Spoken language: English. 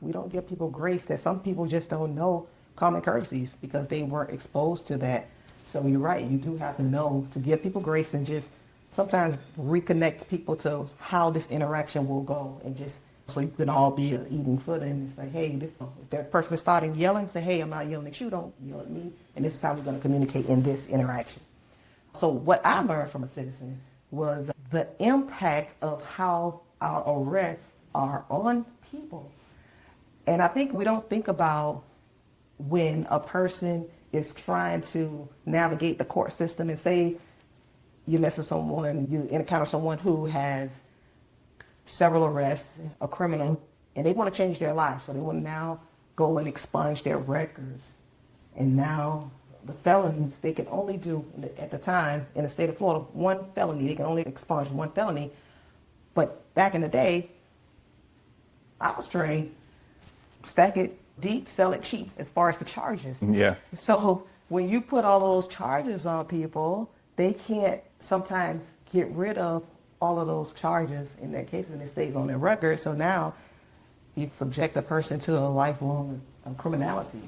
We don't give people grace that some people just don't know common courtesies because they weren't exposed to that. So you're right, you do have to know to give people grace and just sometimes reconnect people to how this interaction will go and just so you can all be an even footing and say, hey, this, if that person is starting yelling, say, hey, I'm not yelling at you, don't yell at me. And this is how we're going to communicate in this interaction. So what I learned from a citizen was the impact of how our arrests are on people. And I think we don't think about when a person is trying to navigate the court system and say you mess with someone, you encounter someone who has several arrests, a criminal, and they want to change their life. So they want to now go and expunge their records. And now the felonies, they can only do, at the time, in the state of Florida, one felony. They can only expunge one felony. But back in the day, I was trained, stack it deep, sell it cheap as far as the charges. Yeah. So when you put all those charges on people, they can't sometimes get rid of all of those charges in their cases, and it stays on their record. So now you subject a person to a lifelong criminality.